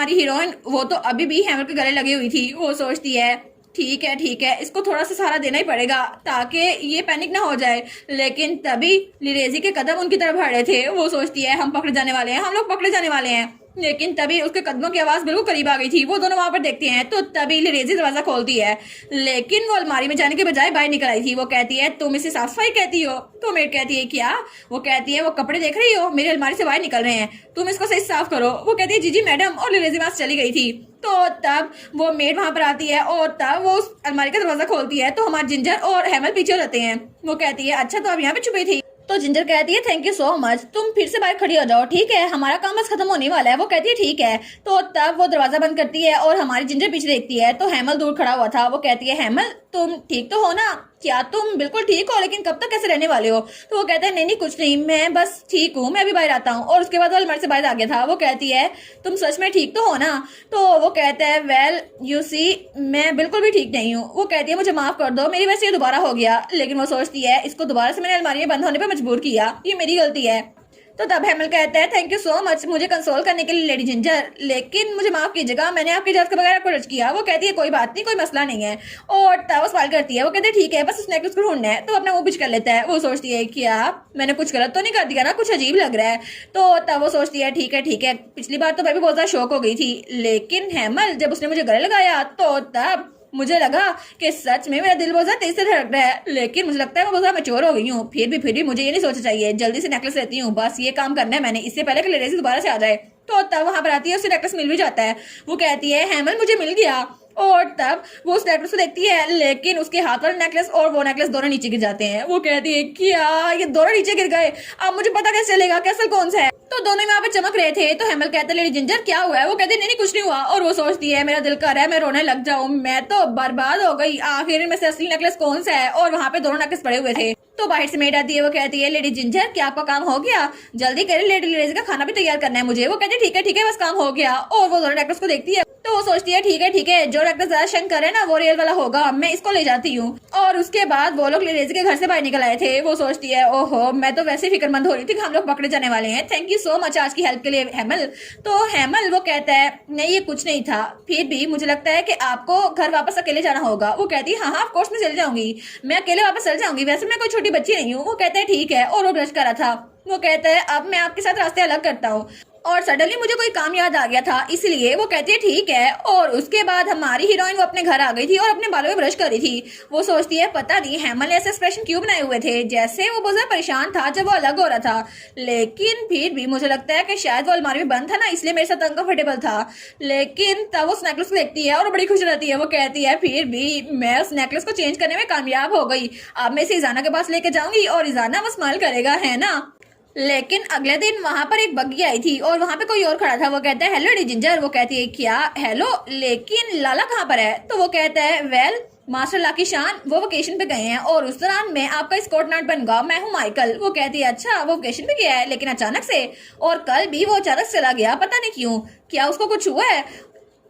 हमारी हीरोइन वो तो अभी भी हैमल के गले लगी हुई थी। वो सोचती है ठीक है, इसको थोड़ा सा सहारा देना ही पड़ेगा ताकि ये पैनिक ना हो जाए। लेकिन तभी लिरेजी के कदम उनकी तरफ बढ़ रहे थे। वो सोचती है हम पकड़े जाने वाले हैं, हम लोग पकड़े जाने वाले हैं। लेकिन तभी उसके कदमों की आवाज बिल्कुल करीब आ गई थी। वो दोनों वहां पर देखते हैं तो तभी लिरेजी दरवाजा खोलती है, लेकिन वो अलमारी में जाने के बजाय बाहर निकल आई थी। वो कहती है तुम इसे साफ सफाई कहती हो? तो मेड कहती है क्या? वो कहती है वो कपड़े देख रही हो, मेरी अलमारी से बाहर निकल रहे हैं, तुम इसको सही साफ करो। वो कहती है जी जी मैडम, और लिरेजी वहां से चली गई थी। तो तब वो मेड वहां पर आती है और तब वो उस अलमारी का दरवाजा खोलती है तो हमारे जिंजर और हेमल पीछे हो जाते हैं। वो कहती है अच्छा तो आप यहाँ पे छुपी थी? तो जिंजर कहती है थैंक यू सो मच, तुम फिर से बाहर खड़ी हो जाओ, ठीक है, हमारा काम बस खत्म होने वाला है। वो कहती है ठीक है। तो तब वो दरवाजा बंद करती है और हमारी जिंजर पीछे देखती है तो हेमल दूर खड़ा हुआ था। वो कहती है हेमल तुम ठीक तो हो ना? क्या तुम बिल्कुल ठीक हो? लेकिन कब तक कैसे रहने वाले हो? तो वो कहते हैं नहीं कुछ नहीं, मैं बस ठीक हूँ, मैं अभी बाहर आता हूँ। और उसके बाद वो अलमारी से बाहर आ गया था। वो कहती है तुम सच में ठीक तो हो ना? तो वो कहता है वेल यू सी मैं बिल्कुल भी ठीक नहीं हूँ। वो कहती है मुझे माफ कर दो, मेरी वजह से ये दोबारा हो गया। लेकिन वो सोचती है इसको दोबारा से मैंने अलमारी में बंद होने पर मजबूर किया, ये मेरी गलती है। तो तब हेमल कहता है थैंक यू सो मच मुझे कंसोल करने के लिए लेडी जिंजर, लेकिन मुझे माफ कीजिएगा, मैंने आपकी इजाजत के बगैर आपको टच किया। वो कहती है कोई बात नहीं, कोई मसला नहीं है। और तब वो सवाल करती है, वो कहते हैं ठीक है बस उस नेकलेस को ढूंढना है। तो अपना मुंह पिच कर लेता है। वो सोचती है क्या मैंने कुछ गलत तो नहीं कर दिया ना, कुछ अजीब लग रहा है। तो तब वो सोचती है ठीक है, पिछली बार तो मैं भी बहुत ज्यादा शौक हो गई थी, लेकिन हेमल जब उसने मुझे गले लगाया तो तब मुझे लगा कि सच में मेरा दिल बहुत ज्यादा तेज से धड़क रहा है। लेकिन मुझे लगता है मैं बहुत ज्यादा मैच्योर हो गई हूँ। फिर भी मुझे ये नहीं सोचना चाहिए, जल्दी से नेकलेस लेती हूँ, बस ये काम करना है मैंने, इससे पहले कि लेडी दोबारा से आ जाए। तो तब वहां पर आती है, उसे नेकलेस मिल भी जाता है। वो कहती है हेमल मुझे मिल गया। और तब वो उस नेकलेस को देखती है, लेकिन उसके हाथ वाला नेकलेस और वो नेकलेस दोनों नीचे गिर जाते हैं। वो कहती है क्या ये दोनों नीचे गिर गए? अब मुझे पता कैसे चलेगा कि असल कौन सा है? तो दोनों वहां पे चमक रहे थे। तो हेमल कहता है लेडी जिंजर क्या हुआ है? वो कहती है नहीं कुछ नहीं हुआ। और वो सोचती है मेरा दिल कर रहा है मैं रोने लग जाऊं, मैं तो बर्बाद हो गई, आखिर में से असली नेकलेस कौन सा है? और वहां पे दोनों नेकलेस पड़े हुए थे। तो बाहर से मेड आती है। वो कहती है लेडी जिंजर क्या आपका काम हो गया? जल्दी करें, लेडी लिरेजी का खाना भी तैयार करना है मुझे। वो कहती है ठीक है बस काम हो गया। और वो दोनों नेकलेस को देखती है तो वो सोचती है ठीक है जो नेकलेस ज्यादा शंक करे ना वो रियल वाला होगा, मैं इसको ले जाती हूँ। और उसके बाद वो लोग लिरेजी के घर से बाहर निकल आए थे। वो सोचती है ओहो मैं तो वैसे फिक्रमंद हो रही थी कि हम लोग पकड़े जाने वाले हैं, थैंक यू सो मच आज की हेल्प के लिए हेमल। तो हेमल वो कहता है नहीं ये कुछ नहीं था, फिर भी मुझे लगता है कि आपको घर वापस अकेले जाना होगा। वो कहती है हाँ ऑफ कोर्स मैं चले जाऊंगी, मैं अकेले वापस चल जाऊंगी, वैसे मैं कोई छोटी बच्ची नहीं हूँ। वो कहता है ठीक है। और वो ब्रश कर रहा था। वो कहता है अब मैं आपके साथ रास्ते अलग करता हूँ। और सडनली मुझे कोई काम याद आ गया था इसलिए। वो कहती है ठीक है। और उसके बाद हमारी हीरोइन वो अपने घर आ गई थी और अपने बालों में ब्रश कर रही थी। वो सोचती है पता नहीं हेमल ने ऐसे एक्सप्रेशन क्यों बनाए हुए थे, जैसे वो बहुत ज्यादा परेशान था जब वो अलग हो रहा था। लेकिन फिर भी मुझे लगता है कि शायद वो अलमारी में बंद था ना, इसलिए मेरे साथ अनकंफर्टेबल था। लेकिन तब वो उस नेकलेस को देखती है और बड़ी खुश रहती है। वो कहती है फिर भी मैं उस नेकलेस को चेंज करने में कामयाब हो गई, अब मैं इसे इजाना के पास लेके जाऊंगी और इजाना वो स्माइल करेगा, है ना। लेकिन अगले दिन वहां पर एक बग्गी आई थी और वहां पे कोई और खड़ा था। वो कहता है हेलो डी जिंजर। वो कहती है क्या हेलो, लेकिन लाला कहाँ पर है? तो वो कहता है वेल मास्टर लाकी शान वो वेकेशन पे गए हैं और उस दौरान मैं आपका स्कॉट गार्ड बनूंगा, मैं हूँ माइकल। वो कहती है अच्छा वो वेकेशन पे गया है लेकिन अचानक से, और कल भी वो अचानक चला गया, पता नहीं क्यों, क्या उसको कुछ हुआ है?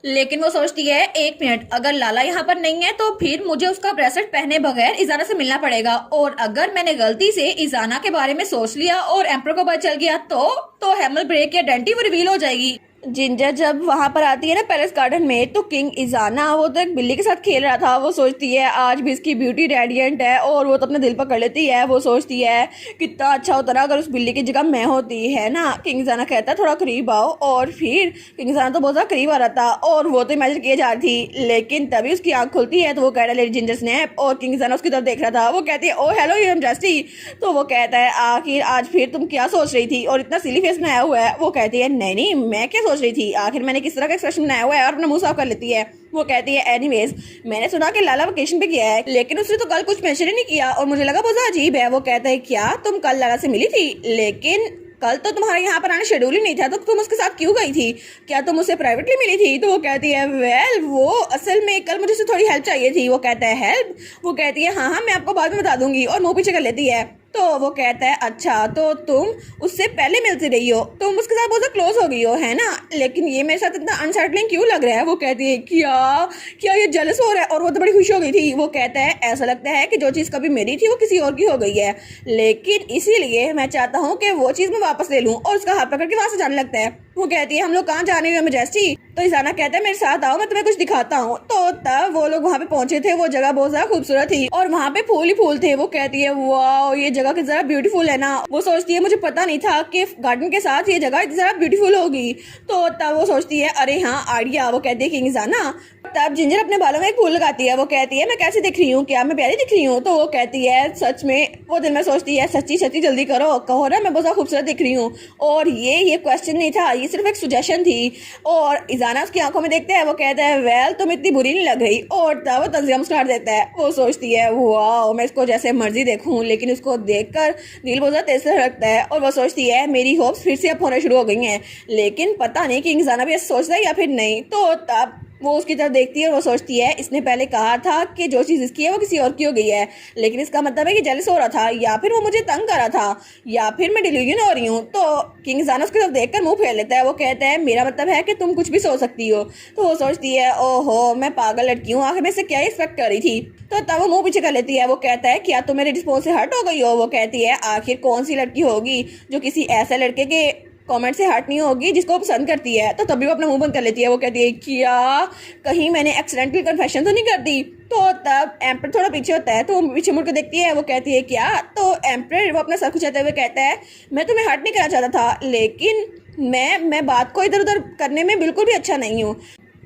लेकिन वो सोचती है एक मिनट अगर लाला यहाँ पर नहीं है तो फिर मुझे उसका ब्रेसलेट पहने बगैर इजाना से मिलना पड़ेगा, और अगर मैंने गलती से इजाना के बारे में सोच लिया और एम्पर को पता चल गया तो हेमल ब्रेक या डेंटी वो रिवील हो जाएगी। जिंजर जब वहां पर आती है ना पैलेस गार्डन में तो किंग इजाना वो तो एक बिल्ली के साथ खेल रहा था। वो सोचती है आज भी इसकी ब्यूटी रेडिएंट है और वो तो अपने दिल पर कर लेती है। वो सोचती है कितना अच्छा होता ना अगर उस बिल्ली की जगह मैं होती, है ना। किंग इजाना कहता है थोड़ा करीब आओ, और फिर किंग इजाना तो बहुत ज्यादा करीब आ रहा था और वो तो इमेजिन किए जा रही थी। लेकिन तभी उसकी आंख खुलती है तो वो कह रहा है लेडी जिंजर स्नैप, और किंग इजाना उसकी तरफ देख रहा था। वो कहती है ओ हेलो यू एम जस्टी। तो वो कहता है आखिर आज फिर तुम क्या सोच रही थी और इतना सिली फेस बनाया हुआ है? वो कहती है नहीं मैं क्या सोच रही थी, आखिर मैंने किस तरह का एक्सप्रेशन बनाया हुआ है, और अपना मुंह साफ कर लेती है। वो कहती है एनीवेज मैंने सुना कि लाला वेकेशन पे गया है लेकिन उसने तो कल कुछ मेंशन ही नहीं किया और मुझे लगा बहुत अजीब है। वो कहता है क्या तुम कल लाला से मिली थी? लेकिन कल तो तुम्हारा यहाँ पर आना शेड्यूल ही नहीं था, तो तुम उसके साथ क्यों गई थी? क्या तुम उससे प्राइवेटली मिली थी? तो वो कहती है वेल वो असल में कल मुझे उससे थोड़ी हेल्प चाहिए थी। वो कहता है हेल्प? वो कहती है हाँ मैं आपको बाद में बता दूंगी, और मुंह पीछे कर लेती है। तो वो कहता है अच्छा तो तुम उससे पहले मिलती रही हो, तुम उसके साथ बहुत क्लोज हो गई हो, है ना। लेकिन ये मेरे साथ इतना अनसेटलिंग क्यों लग रहा है? वो कहती है क्या ये जेलस हो रहा है? और वो तो बड़ी खुश हो गई थी। वो कहता है ऐसा लगता है कि जो चीज़ कभी मेरी थी वो किसी और की हो गई है, लेकिन इसीलिए मैं चाहता हूँ कि वो चीज़ मैं वापस ले लूँ, और उसका हाथ पकड़ के वहाँ से जाने लगता है। वो कहती है हम लोग कहाँ जाने हुए मैजेस्टी। तो इजाना कहता है मेरे साथ आओ, मैं तुम्हें कुछ दिखाता हूँ। तो तब वो लोग वहाँ पे पहुंचे थे। वो जगह बहुत ज्यादा खूबसूरत थी और वहाँ पे फूल ही फूल थे। वो कहती है वाह ये जगह कितना ज्यादा ब्यूटीफुल है ना। वो सोचती है मुझे पता नहीं था कि गार्डन के साथ ये जगह इतनी ज्यादा ब्यूटीफुल होगी। तो तब वो सोचती है अरे हाँ आइडिया। वो कहती है किंग इजाना। तब जिंजर अपने बालों में एक फूल लगाती है। वो कहती है मैं कैसी दिख रही हूँ, क्या मैं प्यारी दिख रही हूँ? तो वो कहती है सच में। वो दिल में सोचती है सच्ची सच्ची जल्दी करो, कहो ना मैं बहुत खूबसूरत दिख रही हूँ। और ये क्वेश्चन नहीं था, ये सिर्फ एक सुजेशन थी। और इजाना उसकी आंखों में देखता है। वो कहता है वेल तुम इतनी बुरी नहीं लग रही। और तब वो तंजिया मुस्कुरा देता है। वो सोचती है वाह मैं इसको जैसे मर्जी देखूं, लेकिन उसको देखकर दिल बहुत तेज से धड़कता है। और वो सोचती है मेरी होप्स फिर से अब होने शुरू हो गई हैं, लेकिन पता नहीं कि इजाना भी ऐसा सोचता है या फिर नहीं। तो तब वो उसकी तरफ देखती है और वो सोचती है इसने पहले कहा था कि जो चीज़ इसकी है वो किसी और की हो गई है, लेकिन इसका मतलब है कि जेलस हो रहा था, या फिर वो मुझे तंग कर रहा था, या फिर मैं डिल्यूजन हो रही हूँ। तो किंग जाना उसकी तरफ देखकर मुंह फेर लेता है। वो कहता है मेरा मतलब है कि तुम कुछ भी सोच सकती हो। तो वो सोचती है ओहो मैं पागल लड़की हूँ, आखिर मैं इससे क्या एक्सपेक्ट कर रही थी। तो तब वो मुंह पीछे कर लेती है। वो कहता है क्या तुम मेरे रिस्पॉन्स से हर्ट हो गई हो? वो कहती है आखिर कौन सी लड़की होगी जो किसी ऐसे लड़के के कमेंट से हट नहीं होगी जिसको वो पसंद करती है। तो तभी वो अपना मुंह बंद कर लेती है। वो कहती है क्या कहीं मैंने एक्सीडेंटली कन्फेशन तो नहीं कर दी? तो तब एम्पर थोड़ा पीछे होता है। तो वो पीछे मुड़ के देखती है। वो कहती है क्या? तो एम्पर वो अपना सर खुजाते हुए कहता है मैं तुम्हें हर्ट नहीं करना चाहता था, लेकिन मैं बात को इधर उधर करने में बिल्कुल भी अच्छा नहीं हूँ।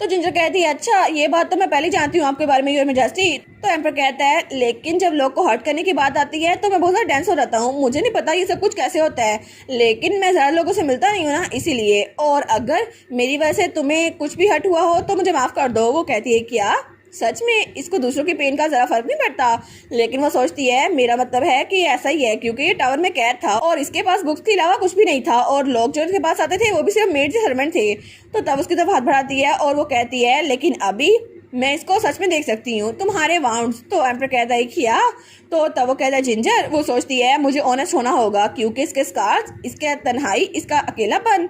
तो जिंजर कहती है अच्छा ये बात तो मैं पहले जानती हूँ आपके बारे में योर मेजेस्टी। तो एम्पर कहता है लेकिन जब लोग को हर्ट करने की बात आती है तो मैं बहुत ज़्यादा टेंस हो जाता हूँ, मुझे नहीं पता ये सब कुछ कैसे होता है, लेकिन मैं ज़्यादा लोगों से मिलता नहीं हूँ ना इसीलिए। और अगर मेरी वजह से तुम्हें कुछ भी हर्ट हुआ हो तो मुझे माफ़ कर दो। वो कहती है क्या सच में? इसको दूसरों की पेन का ज़रा फर्क नहीं पड़ता, लेकिन वो सोचती है मेरा मतलब है कि ऐसा ही है क्योंकि ये टावर में कैद था और इसके पास बुक्स के अलावा कुछ भी नहीं था और लोग जो इसके पास आते थे वो भी सिर्फ मेड से सर्वेंट थे। तो तब उसकी तरफ हाथ बढ़ाती है और वो कहती है लेकिन अभी मैं इसको सच में देख सकती हूँ, तुम्हारे वाउंड्स। तो एम्पर कहता है क्या? तो तब वो कहता है जिंजर। वो सोचती है मुझे ऑनेस्ट होना होगा क्योंकि इसके स्कार्स, इसके तन्हाई, इसका अकेलापन।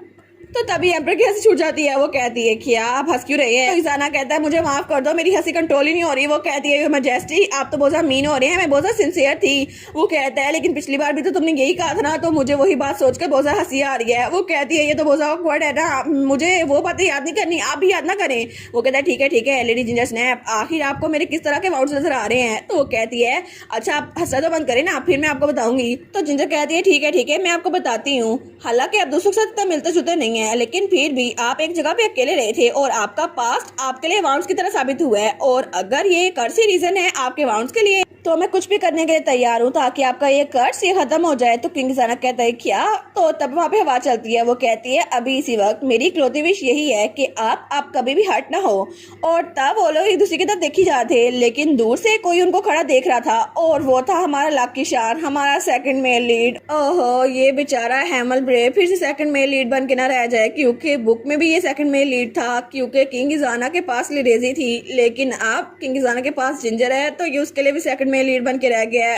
तो तभी एम्पर की हंसी छूट जाती है। वो कहती है क्या आप हंस क्यों रहे हैं? तो इजाना कहता है मुझे माफ कर दो, मेरी हंसी कंट्रोल ही नहीं हो रही। वो कहती है मैजेस्टी आप तो बहुत मीन हो रहे हैं, मैं बहुत सिंसियर थी। वो कहता है लेकिन पिछली बार भी तो तुमने यही कहा था ना, तो मुझे वही बात सोचकर बहुत ज्यादा हंसी आ रही है। वो कहती है ये तो बहुत ऑकवर्ड है ना, मुझे वो बातें याद नहीं करनी, आप भी याद ना करें। वो कहता है ठीक है लेडी जिंजर स्नैप, आखिर आपको मेरे किस तरह के वाउंड्स नजर आ रहे हैं? तो वो कहती है अच्छा आप हंसा तो बंद करें ना, फिर मैं आपको बताऊंगी। तो जिंजर कहती है ठीक है मैं आपको बताती हूँ। हालांकि आप दूसरों के साथ इतना मिलते जुलते नहीं है, लेकिन फिर भी आप एक जगह पे अकेले रहे थे और आपका पास्ट आपके लिए वाउंड्स की तरह साबित हुआ है। और अगर ये कर्सी रीजन है आपके वाउंड्स के लिए तो मैं कुछ भी करने के लिए तैयार हूँ ताकि आपका ये कर्स ये खत्म हो जाए। तो किंग जाना कहता है क्या? तो तब वहाँ पे हवा चलती है। वो कहती है अभी इसी वक्त मेरी इकलौती विश यही है कि आप कभी भी हर्ट ना हो। और तब वो लोग एक दूसरे की तरफ देखी जा रहे थे, लेकिन दूर से कोई उनको खड़ा देख रहा था और वो था हमारा लकी शान, हमारा सेकंड मेल लीड। ओहो ये बेचारा हैमल ब्रेव फिर से सेकंड मेल लीड बन के ना रह जाए, क्योंकि बुक में भी ये सेकंड मेल लीड था क्योंकि किंग जाना के पास लिरेजी थी, लेकिन अब किंग जाना के पास जिंजर है तो ये उसके लिए भी सेकंड मेल लीड बन के रह गया है।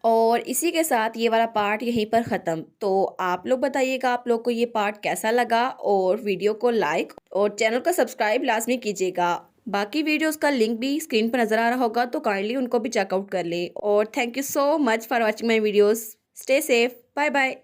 और इसी के साथ ये वाला पार्ट यहीं पर ख़त्म। तो आप लोग बताइएगा आप लोग को ये पार्ट कैसा लगा, और वीडियो को लाइक और चैनल को सब्सक्राइब लाजमी कीजिएगा। बाकी वीडियोस का लिंक भी स्क्रीन पर नज़र आ रहा होगा तो काइंडली उनको भी चेकआउट कर ले। और thank you so much for watching my videos. Stay safe, bye bye.